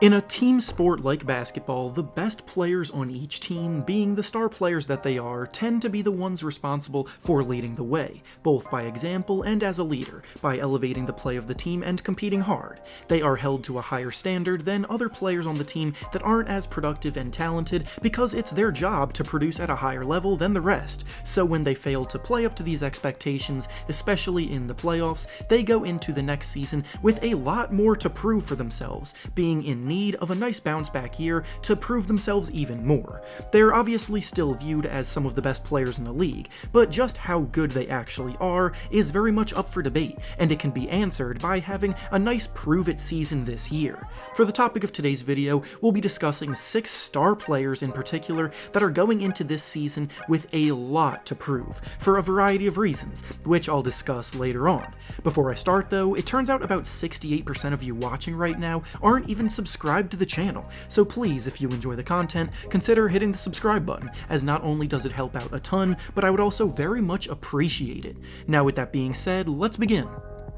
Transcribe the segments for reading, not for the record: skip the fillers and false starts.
In a team sport like basketball, the best players on each team, being the star players that they are, tend to be the ones responsible for leading the way, both by example and as a leader, by elevating the play of the team and competing hard. They are held to a higher standard than other players on the team that aren't as productive and talented because it's their job to produce at a higher level than the rest. So when they fail to play up to these expectations, especially in the playoffs, they go into the next season with a lot more to prove for themselves, being in need of a nice bounce back year to prove themselves even more. They're obviously still viewed as some of the best players in the league, but just how good they actually are is very much up for debate, and it can be answered by having a nice prove-it season this year. For the topic of today's video, we'll be discussing 6 star players in particular that are going into this season with a lot to prove, for a variety of reasons, which I'll discuss later on. Before I start though, it turns out about 68% of you watching right now aren't even subscribed to the channel, so please, if you enjoy the content, consider hitting the subscribe button, as not only does it help out a ton, but I would also very much appreciate it. Now with that being said, let's begin.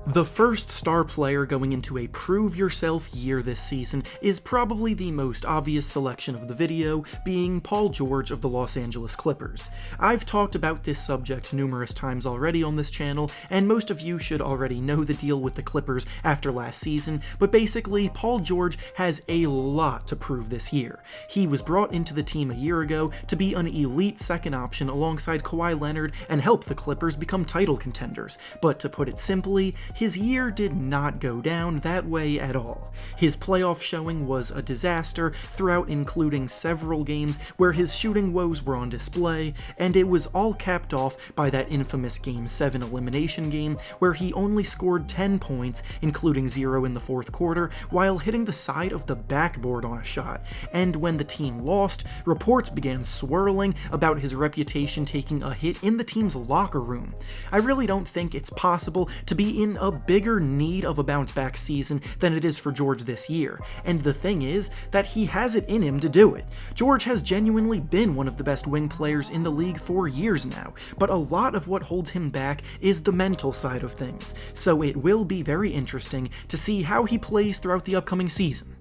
The first star player going into a prove yourself year this season is probably the most obvious selection of the video, being Paul George of the Los Angeles Clippers. I've talked about this subject numerous times already on this channel, and most of you should already know the deal with the Clippers after last season, but basically, Paul George has a lot to prove this year. He was brought into the team a year ago to be an elite second option alongside Kawhi Leonard and help the Clippers become title contenders, but to put it simply, his year did not go down that way at all. His playoff showing was a disaster throughout, including several games where his shooting woes were on display, and it was all capped off by that infamous Game 7 elimination game where he only scored 10 points, including 0 in the fourth quarter, while hitting the side of the backboard on a shot. And when the team lost, reports began swirling about his reputation taking a hit in the team's locker room. I really don't think it's possible to be in a bigger need of a bounce-back season than it is for George this year, and the thing is that he has it in him to do it. George has genuinely been one of the best wing players in the league for years now, but a lot of what holds him back is the mental side of things, so it will be very interesting to see how he plays throughout the upcoming season.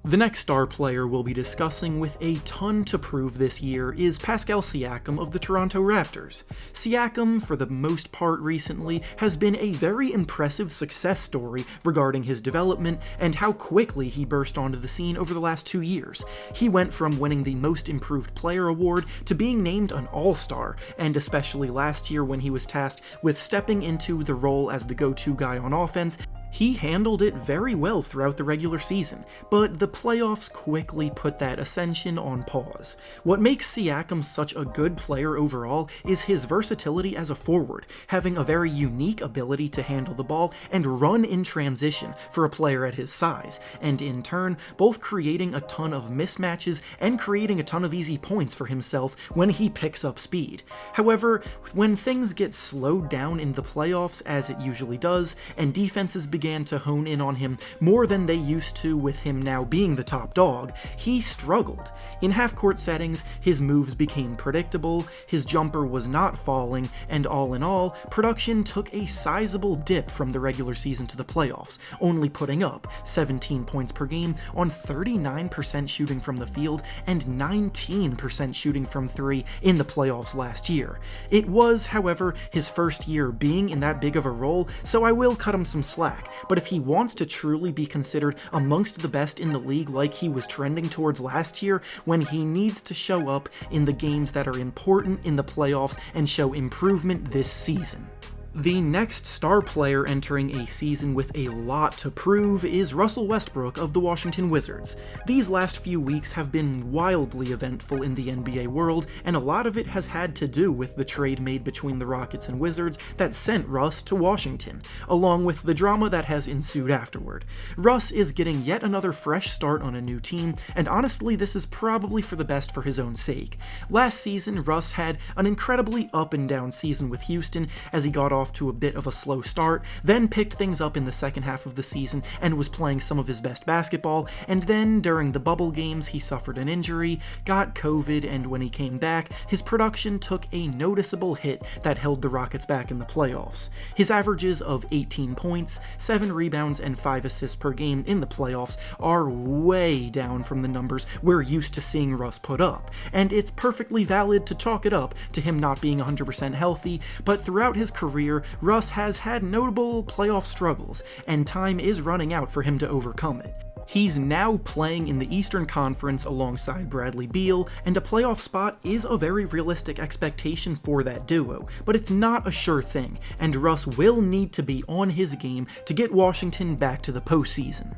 The next star player we'll be discussing with a ton to prove this year is Pascal Siakam of the Toronto Raptors. Siakam, for the most part recently, has been a very impressive success story regarding his development and how quickly he burst onto the scene over the last 2 years. He went from winning the Most Improved Player award to being named an All-Star, and especially last year when he was tasked with stepping into the role as the go-to guy on offense, he handled it very well throughout the regular season, but the playoffs quickly put that ascension on pause. What makes Siakam such a good player overall is his versatility as a forward, having a very unique ability to handle the ball and run in transition for a player at his size, and in turn, both creating a ton of mismatches and creating a ton of easy points for himself when he picks up speed. However, when things get slowed down in the playoffs, as it usually does, and defenses began to hone in on him more than they used to with him now being the top dog, he struggled. In half-court settings, his moves became predictable, his jumper was not falling, and all in all, production took a sizable dip from the regular season to the playoffs, only putting up 17 points per game on 39% shooting from the field and 19% shooting from 3 in the playoffs last year. It was, however, his first year being in that big of a role, so I will cut him some slack. But if he wants to truly be considered amongst the best in the league like he was trending towards last year, when he needs to show up in the games that are important in the playoffs and show improvement this season. The next star player entering a season with a lot to prove is Russell Westbrook of the Washington Wizards. These last few weeks have been wildly eventful in the NBA world, and a lot of it has had to do with the trade made between the Rockets and Wizards that sent Russ to Washington, along with the drama that has ensued afterward. Russ is getting yet another fresh start on a new team, and honestly this is probably for the best for his own sake. Last season, Russ had an incredibly up and down season with Houston as he got off off to a bit of a slow start, then picked things up in the second half of the season and was playing some of his best basketball, and then during the bubble games he suffered an injury, got COVID, and when he came back, his production took a noticeable hit that held the Rockets back in the playoffs. His averages of 18 points, 7 rebounds, and 5 assists per game in the playoffs are way down from the numbers we're used to seeing Russ put up, and it's perfectly valid to chalk it up to him not being 100% healthy, but throughout his career, Russ has had notable playoff struggles, and time is running out for him to overcome it. He's now playing in the Eastern Conference alongside Bradley Beal, and a playoff spot is a very realistic expectation for that duo, but it's not a sure thing, and Russ will need to be on his game to get Washington back to the postseason.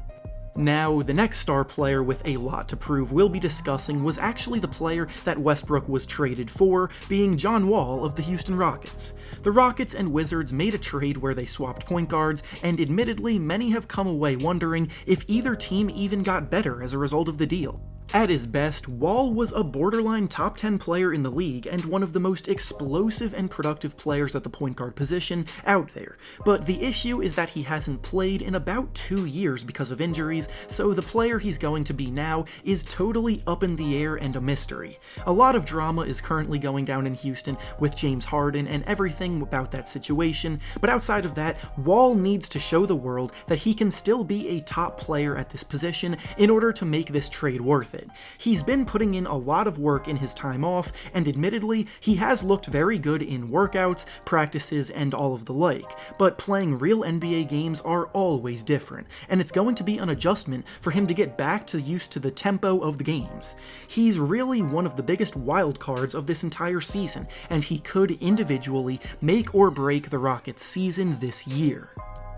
Now, the next star player with a lot to prove we'll be discussing was actually the player that Westbrook was traded for, being John Wall of the Houston Rockets. The Rockets and Wizards made a trade where they swapped point guards, and admittedly, many have come away wondering if either team even got better as a result of the deal. At his best, Wall was a borderline top 10 player in the league and one of the most explosive and productive players at the point guard position out there, but the issue is that he hasn't played in about 2 years because of injuries, so the player he's going to be now is totally up in the air and a mystery. A lot of drama is currently going down in Houston with James Harden and everything about that situation, but outside of that, Wall needs to show the world that he can still be a top player at this position in order to make this trade worth it. He's been putting in a lot of work in his time off, and admittedly, he has looked very good in workouts, practices, and all of the like, but playing real NBA games are always different, and it's going to be an adjustment for him to get back to used to the tempo of the games. He's really one of the biggest wild cards of this entire season, and he could individually make or break the Rockets' season this year.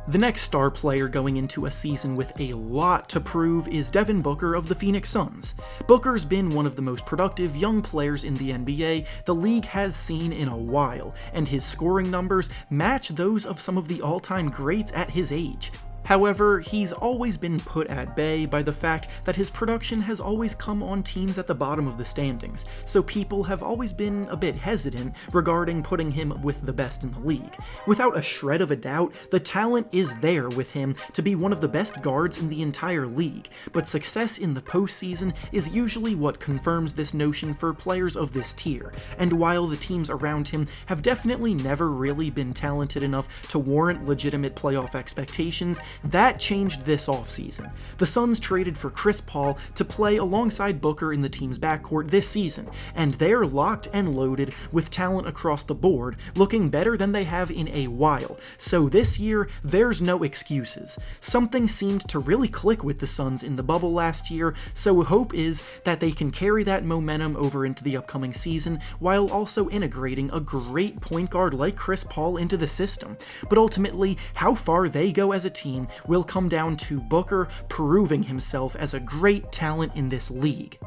The next star player going into a season with a lot to prove is Devin Booker of the Phoenix Suns. Booker's been one of the most productive young players in the NBA the league has seen in a while, and his scoring numbers match those of some of the all-time greats at his age. However, he's always been put at bay by the fact that his production has always come on teams at the bottom of the standings, so people have always been a bit hesitant regarding putting him with the best in the league. Without a shred of a doubt, the talent is there with him to be one of the best guards in the entire league, but success in the postseason is usually what confirms this notion for players of this tier, and while the teams around him have definitely never really been talented enough to warrant legitimate playoff expectations, that changed this offseason. The Suns traded for Chris Paul to play alongside Booker in the team's backcourt this season, and they're locked and loaded with talent across the board, looking better than they have in a while. So this year, there's no excuses. Something seemed to really click with the Suns in the bubble last year, so hope is that they can carry that momentum over into the upcoming season while also integrating a great point guard like Chris Paul into the system. But ultimately, how far they go as a team will come down to Booker proving himself as a great talent in this league.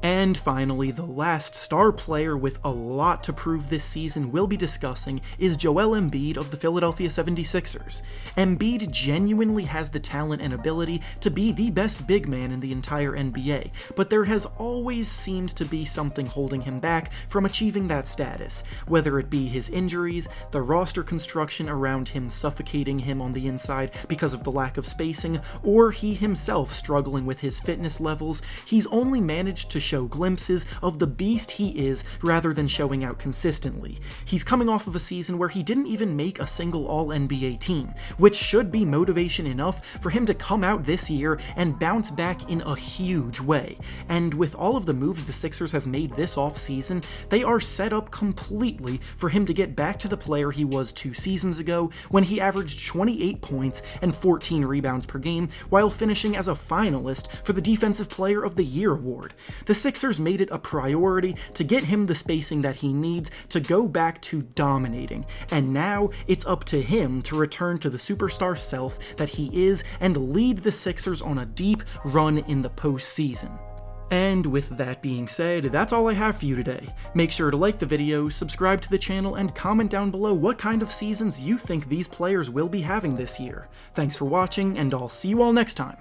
And finally, the last star player with a lot to prove this season we'll be discussing is Joel Embiid of the Philadelphia 76ers. Embiid genuinely has the talent and ability to be the best big man in the entire NBA, but there has always seemed to be something holding him back from achieving that status, whether it be his injuries, the roster construction around him suffocating him on the inside because of the lack of spacing, or he himself struggling with his fitness levels. He's only managed to show glimpses of the beast he is rather than showing out consistently. He's coming off of a season where he didn't even make a single All-NBA team, which should be motivation enough for him to come out this year and bounce back in a huge way. And with all of the moves the Sixers have made this offseason, they are set up completely for him to get back to the player he was 2 seasons ago when he averaged 28 points and 14 rebounds per game while finishing as a finalist for the Defensive Player of the Year award. The Sixers made it a priority to get him the spacing that he needs to go back to dominating, and now it's up to him to return to the superstar self that he is and lead the Sixers on a deep run in the postseason. And with that being said, that's all I have for you today. Make sure to like the video, subscribe to the channel, and comment down below what kind of seasons you think these players will be having this year. Thanks for watching, and I'll see you all next time.